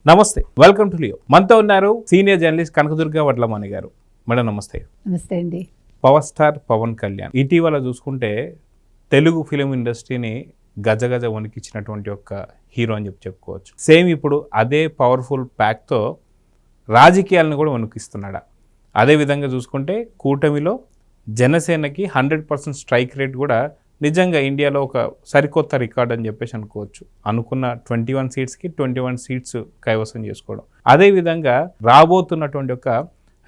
నమస్తే, welcome to Leo. మనతో ఉన్నారు సీనియర్ జర్నలిస్ట్ కనకదుర్గ వడ్లమాని గారు. మేడం నమస్తే. నమస్తే అండి. పవర్ స్టార్ పవన్ కళ్యాణ్ ఇటీవల చూసుకుంటే తెలుగు ఫిలిం ఇండస్ట్రీని గజగజ వణికిచ్చినటువంటి ఒక హీరో అని చెప్పుకోవచ్చు. సేమ్ ఇప్పుడు అదే పవర్ఫుల్ ప్యాక్తో రాజకీయాలను కూడా వణికిస్తున్నాడా? అదేవిధంగా చూసుకుంటే కూటమిలో జనసేనకి 100% స్ట్రైక్ రేట్ కూడా నిజంగా ఇండియాలో ఒక సరికొత్త రికార్డ్ అని చెప్పేసి అనుకోవచ్చు. అనుకున్న 21 సీట్స్కి 21 సీట్స్ కైవసం చేసుకోవడం. అదేవిధంగా రాబోతున్నటువంటి ఒక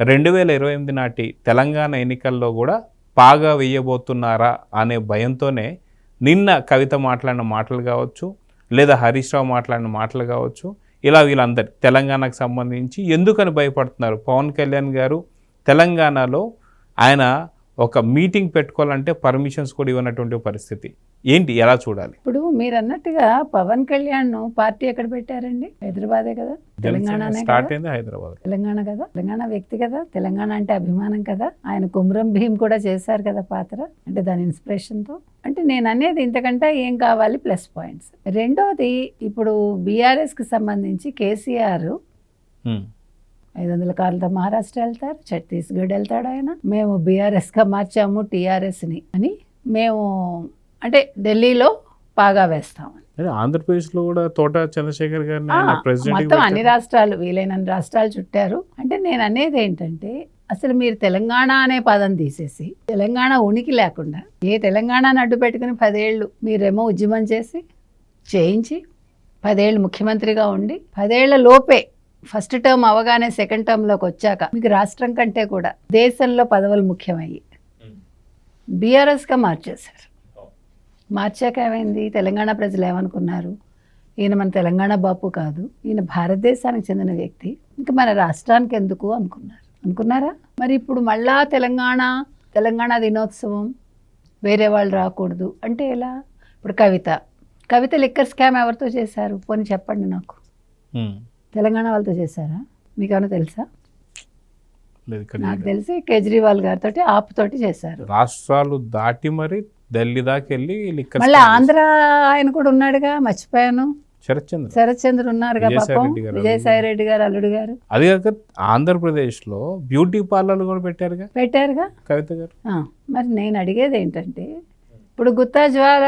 2028 నాటి తెలంగాణ ఎన్నికల్లో కూడా పాగా వేయబోతున్నారా అనే భయంతోనే నిన్న కవిత మాట్లాడిన మాటలు కావచ్చు, లేదా హరీష్ రావు మాట్లాడిన మాటలు కావచ్చు, ఇలా వీళ్ళందరూ తెలంగాణకు సంబంధించి ఎందుకని భయపడుతున్నారు? పవన్ కళ్యాణ్ గారు తెలంగాణలో ఆయన ఒక మీటింగ్ పెట్టుకోవాలంటే పర్మిషన్స్ కూడా ఇవ్వనటువంటి పరిస్థితి ఏంటి, ఎలా చూడాలి? ఇప్పుడు మీరు అన్నట్టుగా పవన్ కళ్యాణ్ పార్టీ ఎక్కడ పెట్టారండి? హైదరాబాదే కదా, తెలంగాణనే స్టార్ట్ అయింది హైదరాబాద్, తెలంగాణ కదా, తెలంగాణ వ్యక్తి కదా, తెలంగాణ అంటే అభిమానం కదా. ఆయన కుమ్రం భీమ్ కూడా చేశారు కదా పాత్ర, అంటే దాని ఇన్స్పిరేషన్తో. అంటే నేను అనేది ఇంతకంటే ఏం కావాలి? Plus points. రెండోది, ఇప్పుడు బీఆర్ఎస్కి సంబంధించి కేసీఆర్ 500 కార్లతో మహారాష్ట్ర వెళ్తారు, ఛత్తీస్గఢ్ వెళ్తాడు. ఆయన మేము బీఆర్ఎస్గా మార్చాము టీఆర్ఎస్ని అని మేము అంటే ఢిల్లీలో పాగా వేస్తామని. ఆంధ్రప్రదేశ్లో కూడా తోట చంద్రశేఖర్ గారిని మొత్తం అన్ని రాష్ట్రాలు, వీలైనన్ని రాష్ట్రాలు చుట్టారు. అంటే నేను అనేది ఏంటంటే, అసలు మీరు తెలంగాణ అనే పదం తీసేసి తెలంగాణ ఉనికి లేకుండా ఏ తెలంగాణను అడ్డు పెట్టుకుని 10 ఏళ్ళు మీరేమో ఉద్యమం చేయించి 10 ఏళ్ళు ముఖ్యమంత్రిగా ఉండి 10 ఏళ్ల లోపే ఫస్ట్ టర్మ్ అవగానే సెకండ్ టర్మ్లోకి వచ్చాక మీకు రాష్ట్రం కంటే కూడా దేశంలో పదవులు ముఖ్యమయ్యి బీఆర్ఎస్గా మార్చేశారు. మార్చాక ఏమైంది? తెలంగాణ ప్రజలు ఏమనుకున్నారు? ఈయన మన తెలంగాణ బాపు కాదు, ఈయన భారతదేశానికి చెందిన వ్యక్తి, ఇంకా మన రాష్ట్రానికి ఎందుకు అనుకున్నారా? మరి ఇప్పుడు మళ్ళా తెలంగాణ దినోత్సవం వేరే వాళ్ళు రాకూడదు అంటే ఎలా? ఇప్పుడు కవిత లిక్కర్ స్కామ్ ఎవరితో చేశారు? పోనీ చెప్పండి నాకు. తెలంగాణ వాళ్ళతో చేశారా? మీకు ఏమైనా తెలుసా? నాకు తెలిసి కేజ్రీవాల్ గారితో ఆపుతోటి చేశారు. రాష్ట్రాలు దాటి మరి ఢిల్లీ దాకా వెళ్ళి మళ్ళీ ఆంధ్ర ఆయన కూడా ఉన్నాడుగా, మర్చిపోయాను. శరత్ చంద్ర ఉన్నారుగా పాపం, విజయసాయి రెడ్డి గారు అల్లుడు గారు. అది కాక ఆంధ్రప్రదేశ్లో బ్యూటీ పార్లర్లు కూడా పెట్టారుగా కవిత గారు. మరి నేను అడిగేది ఏంటంటే, ఇప్పుడు గుత్తా జ్వాల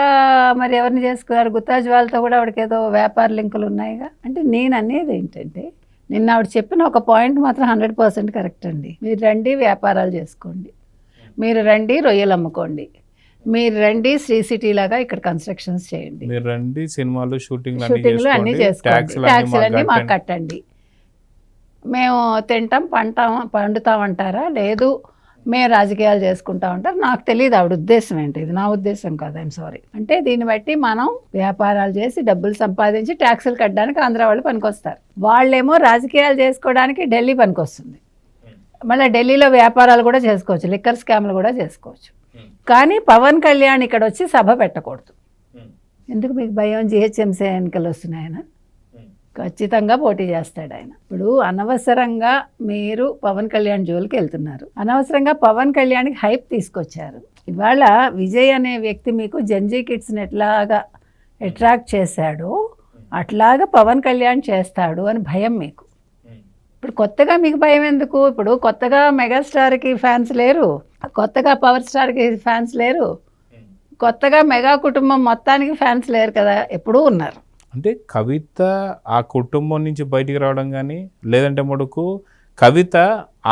మరి ఎవరిని చేసుకున్నారు? గుత్తా జ్వాలతో కూడా ఆవిడకి ఏదో వ్యాపార లింకులు ఉన్నాయిగా. అంటే నేను అనేది ఏంటంటే, నిన్న ఆవిడ చెప్పిన ఒక పాయింట్ మాత్రం 100% కరెక్ట్ అండి. మీరు రండి వ్యాపారాలు చేసుకోండి, మీరు రండి రొయ్యలు అమ్ముకోండి, మీరు రండి శ్రీ సిటీ లాగా ఇక్కడ కన్స్ట్రక్షన్స్ చేయండి, మీరు రండి సినిమాలు షూటింగ్లు అన్నీ చేసుకోండి, ట్యాక్స్లన్నీ మాకు కట్టండి, మేము తింటాం పండుతామంటారా? లేదు మేము రాజకీయాలు చేసుకుంటామంటారు. నాకు తెలియదు ఆవిడ ఉద్దేశం ఏంటి. ఇది నా ఉద్దేశం కాదు, ఐఎమ్ సారీ. అంటే దీన్ని బట్టి మనం వ్యాపారాలు చేసి డబ్బులు సంపాదించి ట్యాక్సులు కట్టడానికి ఆంధ్ర వాళ్ళు పనికొస్తారు, వాళ్ళేమో రాజకీయాలు చేసుకోవడానికి ఢిల్లీ పనికొస్తుంది. మళ్ళీ ఢిల్లీలో వ్యాపారాలు కూడా చేసుకోవచ్చు, లిక్కర్ స్కామ్లు కూడా చేసుకోవచ్చు. కానీ పవన్ కళ్యాణ్ ఇక్కడ వచ్చి సభ పెట్టకూడదు. ఎందుకు మీకు భయం? జిహెచ్ఎంసీ ఎన్నికలు వస్తున్నాయి, ఆయన ఖచ్చితంగా పోటీ చేస్తాడు. ఆయన ఇప్పుడు అనవసరంగా మీరు పవన్ కళ్యాణ్ జోలికి వెళ్తున్నారు, అనవసరంగా పవన్ కళ్యాణ్కి హైప్ తీసుకొచ్చారు. ఇవాళ విజయ్ అనే వ్యక్తి మీకు జంజీ కిడ్స్ని ఎట్లాగా అట్రాక్ట్ చేశాడో అట్లాగా పవన్ కళ్యాణ్ చేస్తాడు అని భయం మీకు. ఇప్పుడు కొత్తగా మీకు భయం ఎందుకు? ఇప్పుడు కొత్తగా మెగాస్టార్కి ఫ్యాన్స్ లేరు, కొత్తగా పవర్ స్టార్కి ఫ్యాన్స్ లేరు, కొత్తగా మెగా కుటుంబం మొత్తానికి ఫ్యాన్స్ లేరు కదా, ఎప్పుడూ ఉన్నారు. అంటే కవిత ఆ కుటుంబం నుంచి బయటికి రావడం కానీ, లేదంటే మటుకు కవిత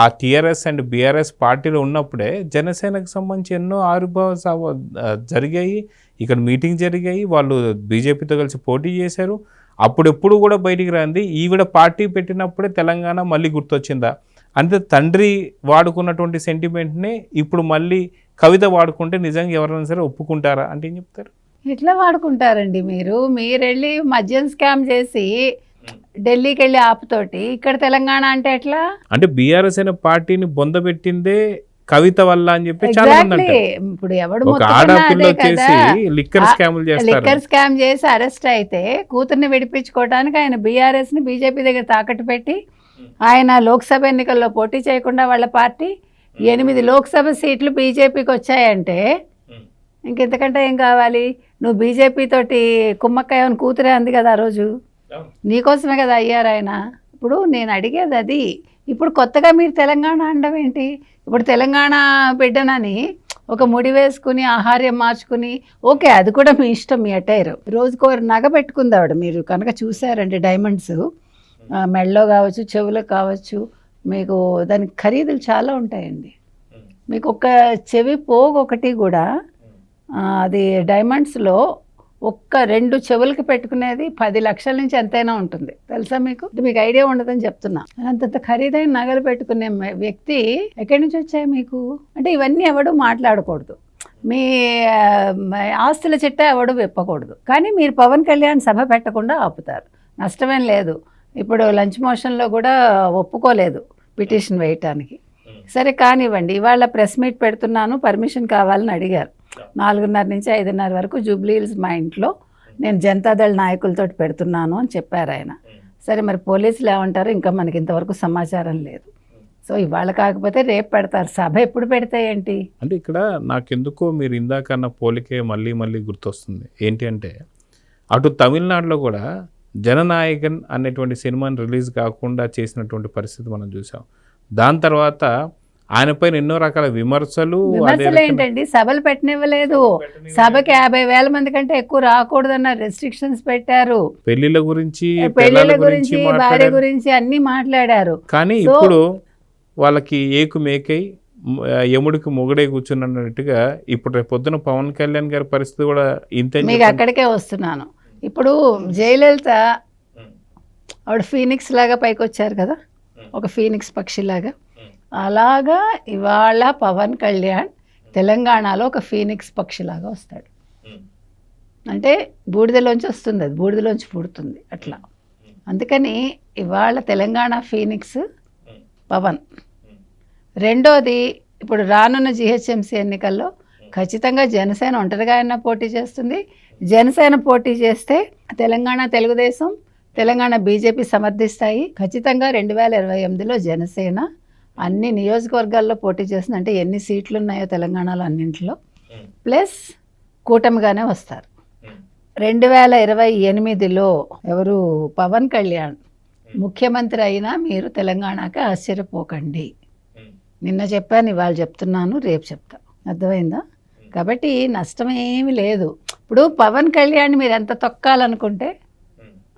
ఆ టీఆర్ఎస్ అండ్ బీఆర్ఎస్ పార్టీలో ఉన్నప్పుడే జనసేనకు సంబంధించి ఎన్నో ఆవిర్భావ జరిగాయి, ఇక్కడ మీటింగ్ జరిగాయి, వాళ్ళు బీజేపీతో కలిసి పోటీ చేశారు. అప్పుడెప్పుడు కూడా బయటికి రాంది. ఈవిడ పార్టీ పెట్టినప్పుడే తెలంగాణ మళ్ళీ గుర్తొచ్చిందా? అంటే తండ్రి వాడుకున్నటువంటి సెంటిమెంట్ని ఇప్పుడు మళ్ళీ కవిత వాడుకుంటే నిజంగా ఎవరైనా సరే ఒప్పుకుంటారా అంటే ఏం చెప్తారు? ఎట్లా వాడుకుంటారండి? మీరు వెళ్ళి మద్యం స్కామ్ చేసి ఢిల్లీకి వెళ్ళి ఆపుతోటి ఇక్కడ తెలంగాణ అంటే ఎట్లా? అంటే బీఆర్ఎస్ అనే పార్టీని బొందబెట్టిందే కవిత వల్ల అని చెప్పి చాలా మంది అంటారు. ఇప్పుడు ఎవడు లిక్కర్ స్కామ్ చేసి అరెస్ట్ అయితే కూతుర్ని విడిపించుకోవడానికి ఆయన బీఆర్ఎస్ ని బీజేపీ దగ్గర తాకట్టు పెట్టి ఆయన లోక్సభ ఎన్నికల్లో పోటీ చేయకుండా వాళ్ళ పార్టీ 8 లోక్సభ సీట్లు బీజేపీకి వచ్చాయంటే ఇంకెంతకంటే ఏం కావాలి? నువ్వు బీజేపీ తోటి కుమ్మక్కయ్యని కూతురే అంది కదా ఆ రోజు, నీకోసమే కదా అయ్యారు ఆయన. ఇప్పుడు నేను అడిగేది అది. ఇప్పుడు కొత్తగా మీరు తెలంగాణ అనడం ఏంటి? ఇప్పుడు తెలంగాణ బిడ్డనని ఒక ముడి వేసుకుని ఆహార్యం మార్చుకుని, ఓకే అది కూడా మీ ఇష్టం, మీ అటైర్. రోజుకో నగ పెట్టుకుంది ఆవిడ, మీరు కనుక చూసారండి డైమండ్స్ మెడలో కావచ్చు, చెవులకు కావచ్చు, మీకు దానికి ఖరీదులు చాలా ఉంటాయండి. మీకు ఒక చెవి పోగు ఒకటి కూడా అది డైమండ్స్లో ఒక్క 2 చెవులకి పెట్టుకునేది 10 లక్షల నుంచి ఎంతైనా ఉంటుంది, తెలుసా మీకు? మీకు ఐడియా ఉండదని చెప్తున్నా. అంతంత ఖరీదైన నగలు పెట్టుకునే వ్యక్తి ఎక్కడి నుంచి వచ్చాయి మీకు? అంటే ఇవన్నీ ఎవడు మాట్లాడకూడదు, మీ ఆస్తుల చిట్టా ఎవడు విప్పకూడదు. కానీ మీరు పవన్ కళ్యాణ్ సభ పెట్టకుండా ఆపుతారు, నష్టమేం లేదు. ఇప్పుడు లంచ్ మోషన్లో కూడా ఒప్పుకోలేదు పిటిషన్ వేయటానికి. సరే కానివ్వండి, ఇవాళ ప్రెస్ మీట్ పెడుతున్నాను, పర్మిషన్ కావాలని అడిగారు. 4:30 నుంచి 5:30 వరకు జూబ్లీ హిల్స్ మా ఇంట్లో నేను జనతాదళ నాయకులతో పెడుతున్నాను అని చెప్పారు ఆయన. సరే మరి పోలీసులు ఏమంటారో ఇంకా మనకి ఇంతవరకు సమాచారం లేదు. సో ఇవాళ కాకపోతే రేపు పెడతారు. సభ ఎప్పుడు పెడితే ఏంటి? అంటే ఇక్కడ నాకెందుకో మీరు ఇందాకన్న పోలికే మళ్ళీ మళ్ళీ గుర్తొస్తుంది. ఏంటి అంటే అటు తమిళనాడులో కూడా జననాయకన్ అనేటువంటి సినిమాని రిలీజ్ కాకుండా చేసినటువంటి పరిస్థితి మనం చూసాం. దాని తర్వాత ఆయన పైన ఎన్నో రకాల విమర్శలు ఏంటండి, సభలు పెట్టనివ్వలేదు. సభకి 50,000 మంది కంటే ఎక్కువ రాకూడదన్న రెస్ట్రిక్షన్స్ పెట్టారు. పెళ్లిళ్ళ గురించి, భార్య గురించి అన్ని మాట్లాడారు. కానీ ఇప్పుడు వాళ్ళకి ఏకు మేకై యముడికి మొగుడే కూర్చున్నట్టుగా ఇప్పుడు రేపు పొద్దున పవన్ కళ్యాణ్ గారి పరిస్థితి కూడా ఇంతే. మీకు అక్కడికే వస్తున్నాను. ఇప్పుడు జయలలిత ఆవిడ ఫీనిక్స్ లాగా పైకి వచ్చారు కదా, ఒక ఫీనిక్స్ పక్షిలాగా. అలాగా ఇవాళ పవన్ కళ్యాణ్ తెలంగాణలో ఒక ఫీనిక్స్ పక్షిలాగా వస్తాడు. అంటే బూడిదలోంచి వస్తుంది, అది బూడిదలోంచి పుడుతుంది అట్లా. అందుకని ఇవాళ తెలంగాణ ఫీనిక్స్ పవన్. రెండోది, ఇప్పుడు రానున్న జిహెచ్ఎంసీ ఎన్నికల్లో ఖచ్చితంగా జనసేన ఒంటరిగా అయినా పోటీ చేస్తుంది. జనసేన పోటీ చేస్తే తెలంగాణ తెలుగుదేశం, తెలంగాణ బీజేపీ సమర్థిస్తాయి. ఖచ్చితంగా 2028లో జనసేన అన్ని నియోజకవర్గాల్లో పోటీ చేస్తుంది. అంటే ఎన్ని సీట్లు ఉన్నాయో తెలంగాణలో అన్నింటిలో ప్లస్ కూటమిగానే వస్తారు. 2028లో ఎవరు పవన్ కళ్యాణ్ ముఖ్యమంత్రి అయినా మీరు తెలంగాణకి ఆశ్చర్యపోకండి. నిన్న చెప్పాను, ఇవాళ చెప్తున్నాను, రేపు చెప్తా. అర్థమైందా? కాబట్టి నష్టం ఏమీ లేదు. ఇప్పుడు పవన్ కళ్యాణ్ మీరు ఎంత తొక్కాలనుకుంటే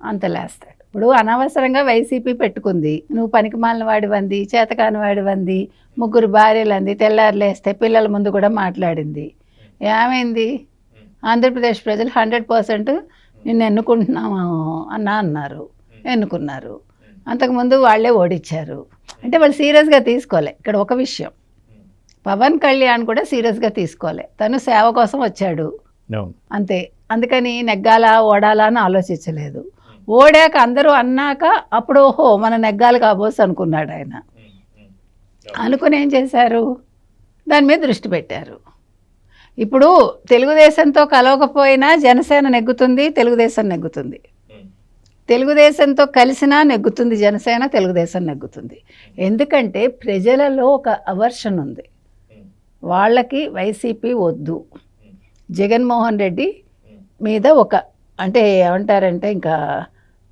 అంత లేస్తాడు. ఇప్పుడు అనవసరంగా వైసీపీ పెట్టుకుంది, నువ్వు పనికిమాలిన వాడివంది, చేతకాని వాడివంది, 3 భార్యలంది, తెల్లారులేస్తే పిల్లల ముందు కూడా మాట్లాడింది. ఏమైంది? ఆంధ్రప్రదేశ్ ప్రజలు 100% నిన్ను ఎన్నుకుంటున్నాము అన్నారు, ఎన్నుకున్నారు. అంతకుముందు వాళ్ళే ఓడించారు. అంటే వాళ్ళు సీరియస్గా తీసుకోలే. ఇక్కడ ఒక విషయం, పవన్ కళ్యాణ్ కూడా సీరియస్గా తీసుకోలే. తను సేవ కోసం వచ్చాడు అంతే. అందుకని నెగ్గాలా ఓడాలా అని ఆలోచించలేదు. ఓడాక అందరూ అన్నాక అప్పుడు ఓహో మన నెగ్గాలి కాబోసు అనుకున్నాడు ఆయన. అనుకుని ఏం చేశారు? దాని మీద దృష్టి పెట్టారు. ఇప్పుడు తెలుగుదేశంతో కలవకపోయినా జనసేన నెగ్గుతుంది, తెలుగుదేశం నెగ్గుతుంది. తెలుగుదేశంతో కలిసినా నెగ్గుతుంది జనసేన, తెలుగుదేశం నెగ్గుతుంది. ఎందుకంటే ప్రజలలో ఒక అవర్షన్ ఉంది, వాళ్ళకి వైసీపీ వద్దు. జగన్మోహన్ రెడ్డి మీద ఒక అంటే ఏమంటారంటే ఇంకా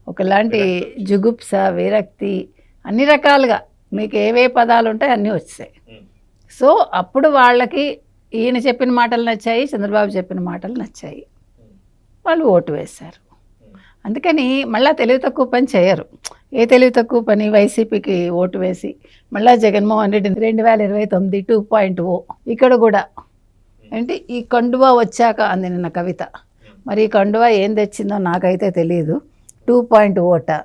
ఒకలాంటి జుగుప్స, విరక్తి, అన్ని రకాలుగా మీకు ఏవే పదాలు ఉంటాయి అన్నీ వచ్చాయి. సో అప్పుడు వాళ్ళకి ఈయన చెప్పిన మాటలు నచ్చాయి, చంద్రబాబు చెప్పిన మాటలు నచ్చాయి, వాళ్ళు ఓటు వేశారు. అందుకని మళ్ళీ తెలివి తక్కువ పని చేయరు. ఏ తెలివి తక్కువ పని? వైసీపీకి ఓటు వేసి మళ్ళీ జగన్మోహన్ రెడ్డి 2029 2.0 ఇక్కడ కూడా ఏంటి ఈ కండువా వచ్చాక అంది నిన్న కవిత. మరి ఈ కండువా ఏం తెచ్చిందో నాకైతే తెలియదు. 2.0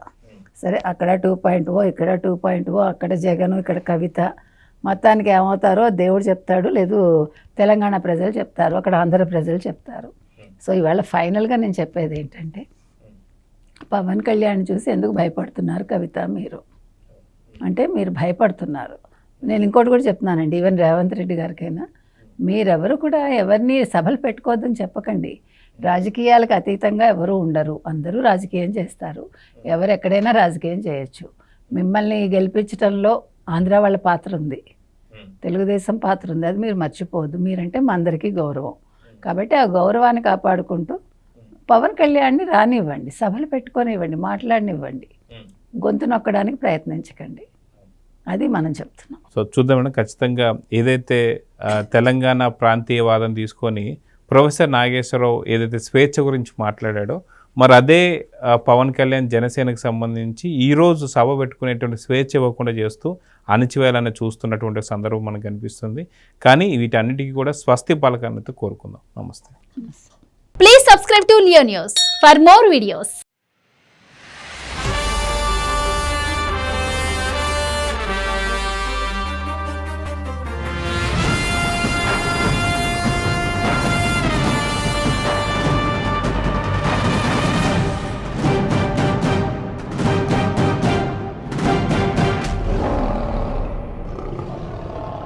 సరే, అక్కడ 2.0, ఇక్కడ 2.0, అక్కడ జగన్, ఇక్కడ కవిత. మొత్తానికి ఏమవుతారో దేవుడు చెప్తాడు, లేదు తెలంగాణ ప్రజలు చెప్తారు, అక్కడ ఆంధ్ర ప్రజలు చెప్తారు. సో ఇవాళ ఫైనల్గా నేను చెప్పేది ఏంటంటే, పవన్ కళ్యాణ్ చూసి ఎందుకు భయపడుతున్నారు కవిత మీరు అంటే, మీరు భయపడుతున్నారు. నేను ఇంకోటి కూడా చెప్తున్నానండి, ఈవెన్ రేవంత్ రెడ్డి గారికైనా, మీరెవరు కూడా ఎవరిని సభలు పెట్టుకోవద్దని చెప్పకండి. రాజకీయాలకు అతీతంగా ఎవరు ఉండరు, అందరూ రాజకీయం చేస్తారు. ఎవరు ఎక్కడైనా రాజకీయం చేయొచ్చు. మిమ్మల్ని గెలిపించడంలో ఆంధ్ర వాళ్ళ పాత్ర ఉంది, తెలుగుదేశం పాత్ర ఉంది, అది మీరు మర్చిపోవద్దు. మీరంటే మా అందరికీ గౌరవం. కాబట్టి ఆ గౌరవాన్ని కాపాడుకుంటూ పవన్ కళ్యాణ్ని రానివ్వండి, సభలు పెట్టుకొనివ్వండి, మాట్లాడనివ్వండి, గొంతు నొక్కడానికి ప్రయత్నించకండి. అది మనం చెప్తున్నాం. సో చూద్దాం మేడం, ఖచ్చితంగా ఏదైతే తెలంగాణ ప్రాంతీయవాదం తీసుకొని ప్రొఫెసర్ నాగేశ్వరరావు ఏదైతే స్వేచ్ఛ గురించి మాట్లాడాడో, మరి అదే పవన్ కళ్యాణ్ జనసేనకు సంబంధించి ఈరోజు సభ పెట్టుకునేటువంటి స్వేచ్ఛ ఇవ్వకుండా చేస్తూ అణిచివేయాలని చూస్తున్నటువంటి సందర్భం మనకు కనిపిస్తుంది. కానీ వీటన్నిటికీ కూడా స్వస్తి పలకాలతో కోరుకుందాం. నమస్తే. Please subscribe to Leo News for more videos.